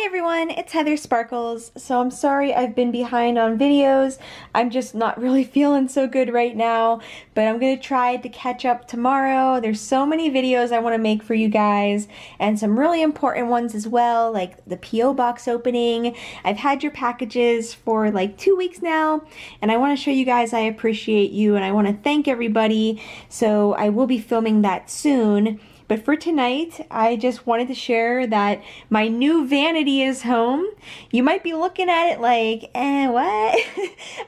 Hi everyone, it's Heather Sparkles. So I'm sorry I've been behind on videos. I'm just not really feeling so good right now, but I'm gonna try to catch up tomorrow. There's so many videos I want to make for you guys and some really important ones as well, like the P.O. box opening. I've had your packages for like 2 weeks now, and I want to show you guys I appreciate you and I want to thank everybody. So I will be filming that soon. But for tonight, I just wanted to share that my new vanity is home. You might be looking at it like, what?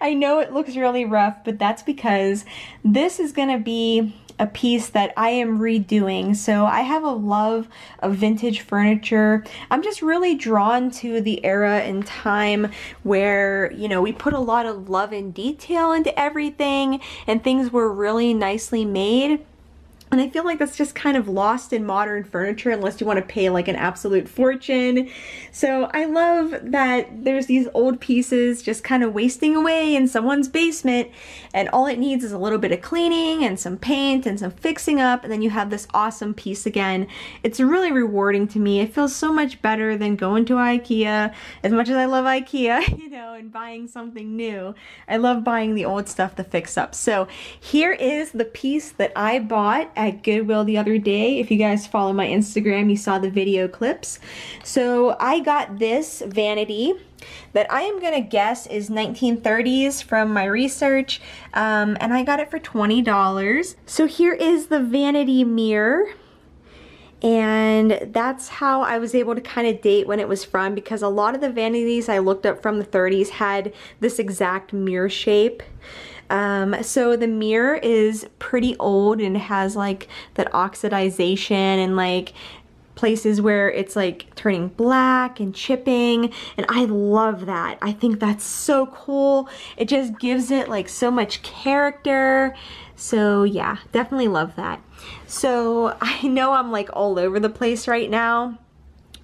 I know it looks really rough, but that's because this is gonna be a piece that I am redoing. So I have a love of vintage furniture. I'm just really drawn to the era and time where, you know, we put a lot of love and detail into everything and things were really nicely made. And I feel like that's just kind of lost in modern furniture unless you want to pay like an absolute fortune. So I love that there's these old pieces just kind of wasting away in someone's basement, and all it needs is a little bit of cleaning and some paint and some fixing up, and then you have this awesome piece again. It's really rewarding to me. It feels so much better than going to IKEA. As much as I love IKEA, you know, and buying something new, I love buying the old stuff to fix up. So here is the piece that I bought at Goodwill the other day. If you guys follow my Instagram, you saw the video clips. So I got this vanity that I am gonna guess is 1930s from my research, and I got it for $20. So here is the vanity mirror, and that's how I was able to kind of date when it was from, because a lot of the vanities I looked up from the 30s had this exact mirror shape. So the mirror is pretty old and has like that oxidization and like places where it's like turning black and chipping, and I love that. I think that's so cool. It just gives it like so much character. So yeah, definitely love that. So I know I'm like all over the place right now,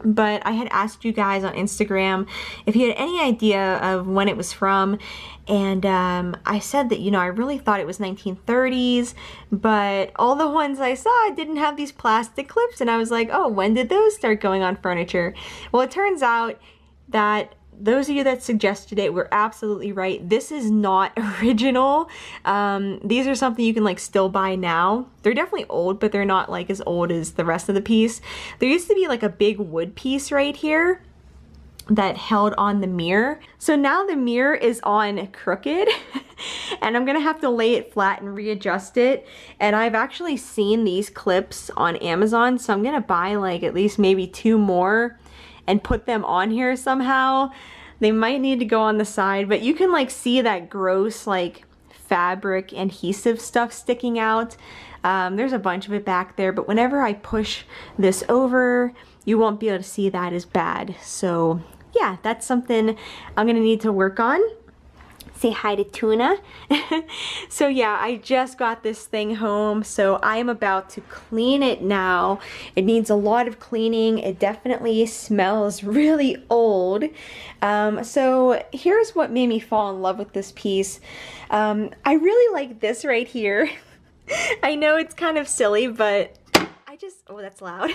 but I had asked you guys on Instagram if you had any idea of when it was from, and I said that, you know, I really thought it was 1930s, but all the ones I saw didn't have these plastic clips, and I was like, oh, when did those start going on furniture? Well, it turns out that those of you that suggested it were absolutely right. This is not original. These are something you can like still buy now. They're definitely old, but they're not like as old as the rest of the piece. There used to be like a big wood piece right here that held on the mirror. So now the mirror is on crooked and I'm gonna have to lay it flat and readjust it. And I've actually seen these clips on Amazon, so I'm gonna buy like at least maybe 2 more and put them on here somehow. They might need to go on the side, but you can like see that gross like fabric adhesive stuff sticking out. There's a bunch of it back there, but whenever I push this over, you won't be able to see that as bad. So yeah, that's something I'm gonna need to work on. Say hi to Tuna. So yeah, I just got this thing home, so I am about to clean it now. It needs a lot of cleaning. It definitely smells really old. So here's what made me fall in love with this piece. I really like this right here. I know it's kind of silly, but oh, that's loud.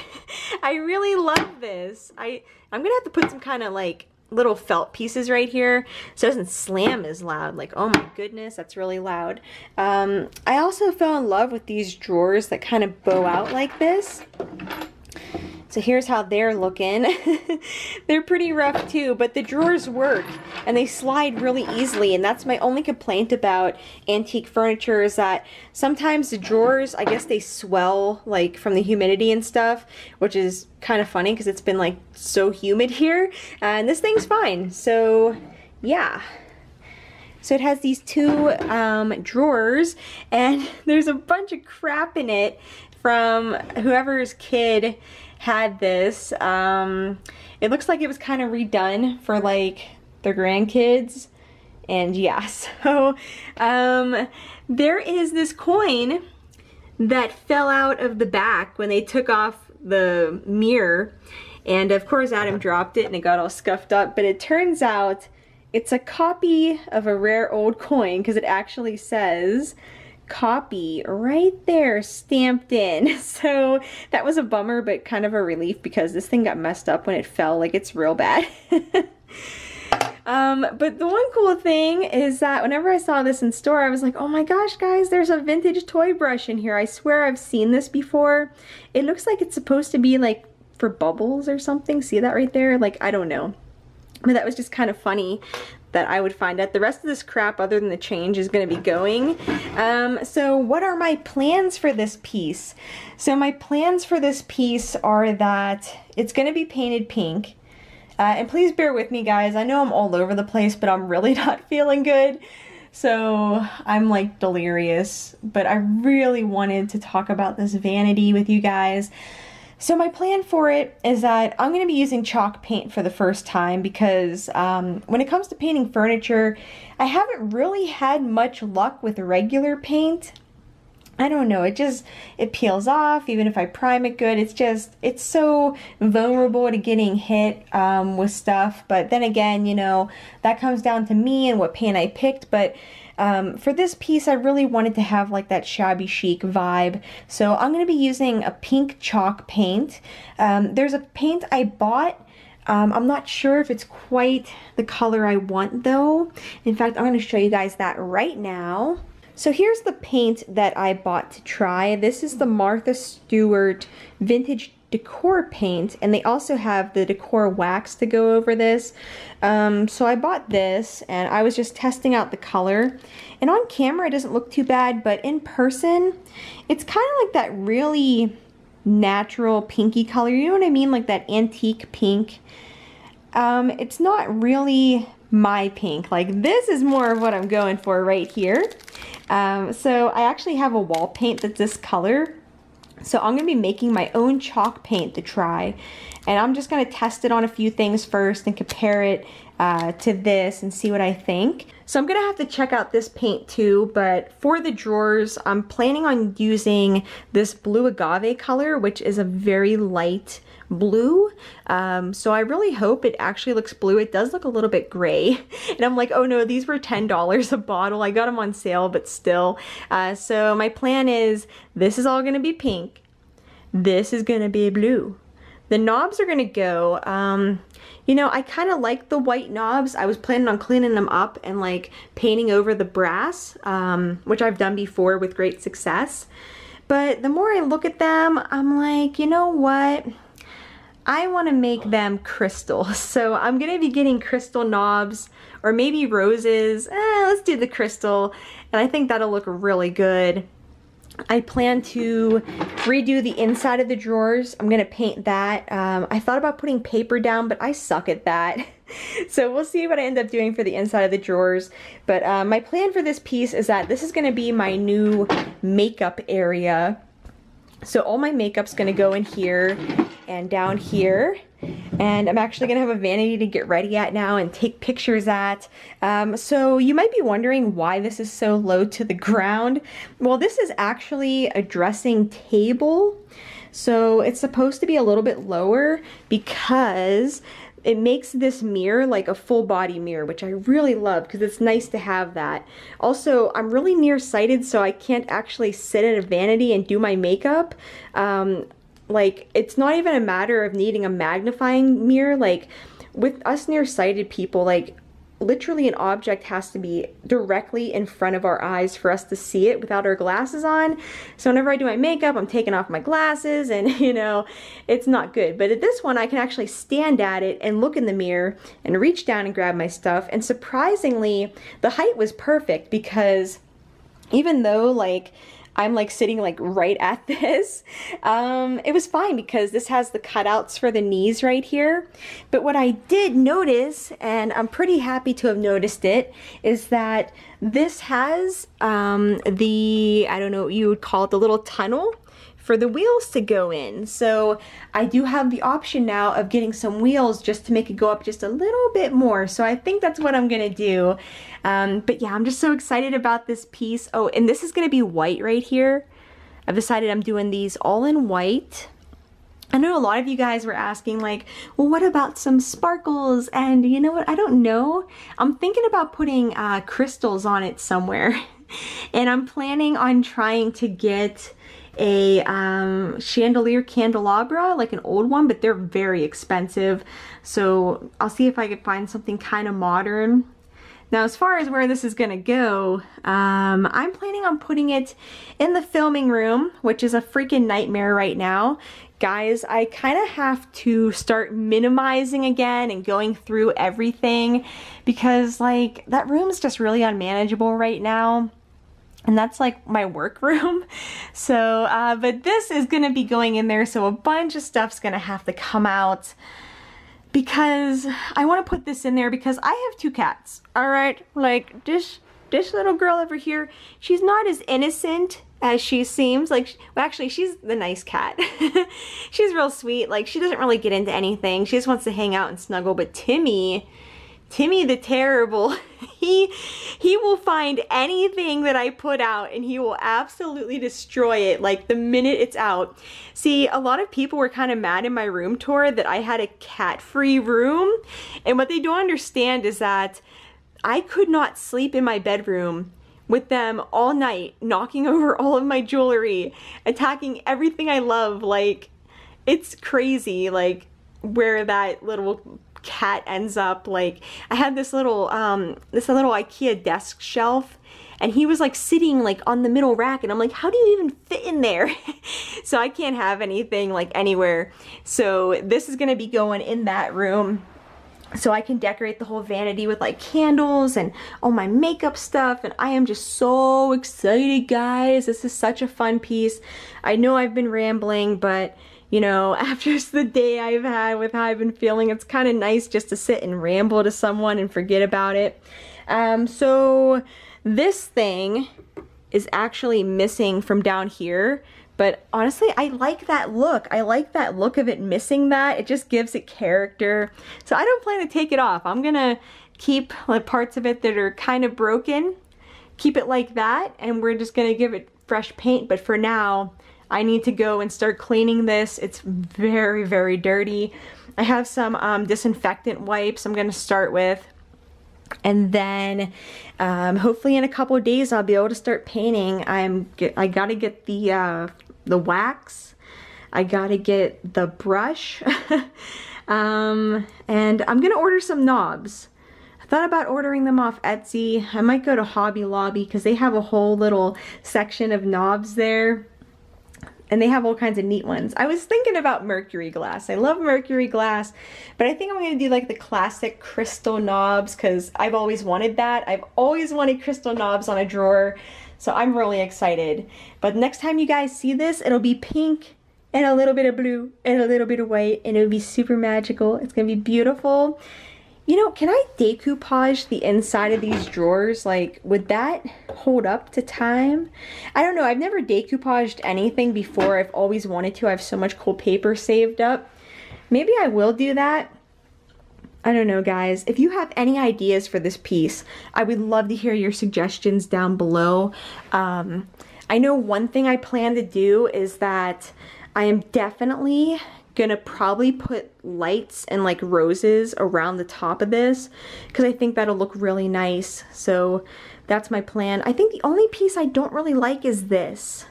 I really love this. I'm gonna have to put some kind of like little felt pieces right here so it doesn't slam as loud. Like, oh my goodness, that's really loud. I also fell in love with these drawers that kind of bow out like this. So here's how they're looking. They're pretty rough too, but the drawers work and they slide really easily, and that's my only complaint about antique furniture, is that sometimes the drawers, I guess they swell like from the humidity and stuff, which is kind of funny because it's been like so humid here, and this thing's fine. So yeah. So it has these 2 drawers, and there's a bunch of crap in it from whoever's kid had this. It looks like it was kind of redone for like their grandkids, and yeah, so there is this coin that fell out of the back when they took off the mirror, and of course Adam dropped it and it got all scuffed up, but it turns out it's a copy of a rare old coin because it actually says copy right there stamped in. So that was a bummer, but kind of a relief because this thing got messed up when it fell. Like, it's real bad. But the one cool thing is that whenever I saw this in store, I was like, oh my gosh, guys, there's a vintage toy brush in here. I swear I've seen this before. It looks like it's supposed to be like for bubbles or something. See that right there? Like, I don't know. But that was just kind of funny that I would find out. The rest of this crap, other than the change, is going to be going. So what are my plans for this piece? So my plans for this piece are that it's going to be painted pink. And please bear with me, guys. I know I'm all over the place, but I'm really not feeling good. So I'm like delirious, but I really wanted to talk about this vanity with you guys. So my plan for it is that I'm going to be using chalk paint for the first time because when it comes to painting furniture, I haven't really had much luck with regular paint. I don't know, it peels off even if I prime it good. It's so vulnerable to getting hit with stuff. But then again, you know, that comes down to me and what paint I picked. But for this piece, I really wanted to have like that shabby chic vibe. So I'm going to be using a pink chalk paint. There's a paint I bought. I'm not sure if it's quite the color I want though. In fact, I'm going to show you guys that right now. So here's the paint that I bought to try. This is the Martha Stewart Vintage Decor paint, and they also have the decor wax to go over this. So I bought this, and I was just testing out the color. And on camera, it doesn't look too bad, but in person, it's kind of like that really natural pinky color. You know what I mean? Like that antique pink. It's not really my pink. Like, this is more of what I'm going for right here. So I actually have a wall paint that's this color. So I'm going to be making my own chalk paint to try. And I'm just going to test it on a few things first and compare it to this and see what I think. So I'm going to have to check out this paint too, but for the drawers, I'm planning on using this blue agave color, which is a very light blue. So I really hope it actually looks blue. It does look a little bit gray. And I'm like, oh no, these were $10 a bottle. I got them on sale, but still. So my plan is this is all going to be pink. This is going to be blue. The knobs are going to go, you know, I kind of like the white knobs. I was planning on cleaning them up and like painting over the brass, which I've done before with great success. But the more I look at them, I'm like, you know what? I want to make them crystal. So I'm going to be getting crystal knobs or maybe roses. Let's do the crystal. And I think that'll look really good. I plan to redo the inside of the drawers. I'm going to paint that. I thought about putting paper down, but I suck at that. So we'll see what I end up doing for the inside of the drawers. But my plan for this piece is that this is going to be my new makeup area. So all my makeup's going to go in here and down here. And I'm actually going to have a vanity to get ready at now and take pictures at. So you might be wondering why this is so low to the ground. Well, this is actually a dressing table. So it's supposed to be a little bit lower because it makes this mirror like a full body mirror, which I really love because it's nice to have that. Also, I'm really nearsighted, so I can't actually sit at a vanity and do my makeup. Like, it's not even a matter of needing a magnifying mirror. Like, with us nearsighted people, like, literally an object has to be directly in front of our eyes for us to see it without our glasses on. So whenever I do my makeup, I'm taking off my glasses and, you know, it's not good. But at this one, I can actually stand at it and look in the mirror and reach down and grab my stuff. And surprisingly, the height was perfect because even though, like, I'm like sitting like right at this. It was fine because this has the cutouts for the knees right here. But what I did notice, and I'm pretty happy to have noticed it, is that this has the, I don't know what you would call it, the little tunnel for the wheels to go in. So I do have the option now of getting some wheels just to make it go up just a little bit more. So I think that's what I'm gonna do. But yeah, I'm just so excited about this piece. Oh, and this is gonna be white right here. I've decided I'm doing these all in white. I know a lot of you guys were asking like, well, what about some sparkles? And you know what, I don't know. I'm thinking about putting crystals on it somewhere. And I'm planning on trying to get a chandelier candelabra, like an old one, but they're very expensive. So I'll see if I can find something kind of modern. Now, as far as where this is gonna go, I'm planning on putting it in the filming room, which is a freaking nightmare right now. Guys, I kind of have to start minimizing again and going through everything because like that room is just really unmanageable right now. And that's like my work room. So, but this is gonna be going in there, so a bunch of stuff's gonna have to come out because I wanna put this in there because I have 2 cats, all right? Like this little girl over here, she's not as innocent as she seems. Like, well, actually, she's the nice cat. She's real sweet. Like, she doesn't really get into anything. She just wants to hang out and snuggle, but Timmy the terrible, he will find anything that I put out and he will absolutely destroy it like the minute it's out. See, a lot of people were kind of mad in my room tour that I had a cat-free room, and what they don't understand is that I could not sleep in my bedroom with them all night, knocking over all of my jewelry, attacking everything I love. Like, it's crazy, like, where that little cat ends up. Like, I had this little IKEA desk shelf, and he was like sitting like on the middle rack, and I'm like, how do you even fit in there? So I can't have anything like anywhere. So this is gonna be going in that room, so I can decorate the whole vanity with like candles and all my makeup stuff, and I am just so excited, guys. This is such a fun piece. I know I've been rambling, but you know, after just the day I've had with how I've been feeling, it's kind of nice just to sit and ramble to someone and forget about it. So this thing is actually missing from down here, but honestly, I like that look. I like that look of it missing that. It just gives it character. So I don't plan to take it off. I'm gonna keep like parts of it that are kind of broken, keep it like that, and we're just gonna give it fresh paint. But for now, I need to go and start cleaning this. It's very, very dirty. I have some disinfectant wipes I'm gonna start with. And then hopefully in a couple of days I'll be able to start painting. I gotta get the wax. I gotta get the brush. And I'm gonna order some knobs. I thought about ordering them off Etsy. I might go to Hobby Lobby because they have a whole little section of knobs there. And they have all kinds of neat ones. I was thinking about mercury glass. I love mercury glass, but I think I'm gonna do like the classic crystal knobs because I've always wanted that. I've always wanted crystal knobs on a drawer, so I'm really excited. But next time you guys see this, it'll be pink and a little bit of blue and a little bit of white, and it'll be super magical. It's gonna be beautiful. You know, can I decoupage the inside of these drawers? Like, would that hold up to time? I don't know. I've never decoupaged anything before. I've always wanted to. I have so much cool paper saved up. Maybe I will do that. I don't know, guys. If you have any ideas for this piece, I would love to hear your suggestions down below. I know one thing I plan to do is that I am definitely gonna probably put lights and like roses around the top of this because I think that'll look really nice. So that's my plan. I think the only piece I don't really like is this.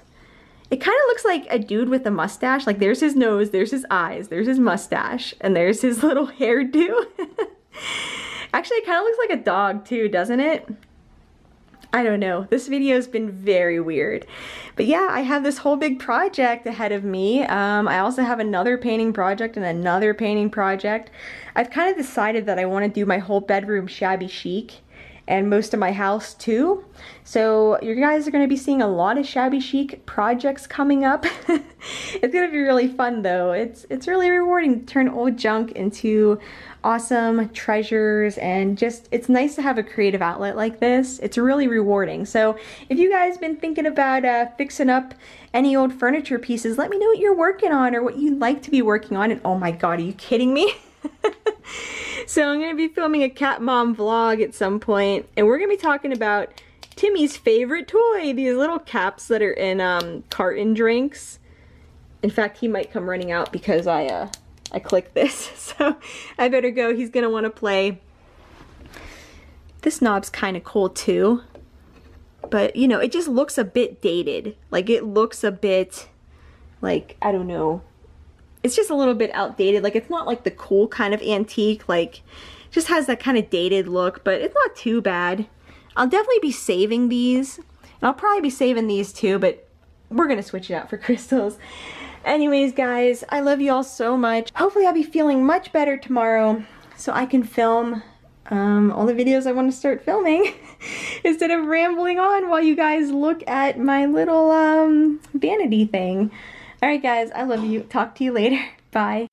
It kind of looks like a dude with a mustache. Like, there's his nose, there's his eyes, there's his mustache, and there's his little hairdo. Actually, it kind of looks like a dog too, doesn't it? I don't know. This video has been very weird. But yeah, I have this whole big project ahead of me. I also have another painting project and another painting project. I've kind of decided that I want to do my whole bedroom shabby chic and most of my house too. So you guys are going to be seeing a lot of shabby chic projects coming up. It's going to be really fun though. It's really rewarding to turn old junk into awesome treasures, and just it's nice to have a creative outlet like this. It's really rewarding. So if you guys been thinking about fixing up any old furniture pieces, let me know what you're working on or what you'd like to be working on. And oh my god, are you kidding me? So I'm gonna be filming a cat mom vlog at some point, and we're gonna be talking about Timmy's favorite toy, these little caps that are in carton drinks. In fact, he might come running out because I clicked this, so I better go. He's gonna want to play. This knob's kind of cool too. but you know, it just looks a bit dated. Like it looks a bit like, I don't know. It's just a little bit outdated. Like it's not like the cool kind of antique, like just has that kind of dated look, but it's not too bad. I'll definitely be saving these. And I'll probably be saving these too, but we're gonna switch it out for crystals. Anyways, guys, I love you all so much. Hopefully I'll be feeling much better tomorrow so I can film all the videos I want to start filming instead of rambling on while you guys look at my little vanity thing. Alright guys, I love you. Talk to you later. Bye.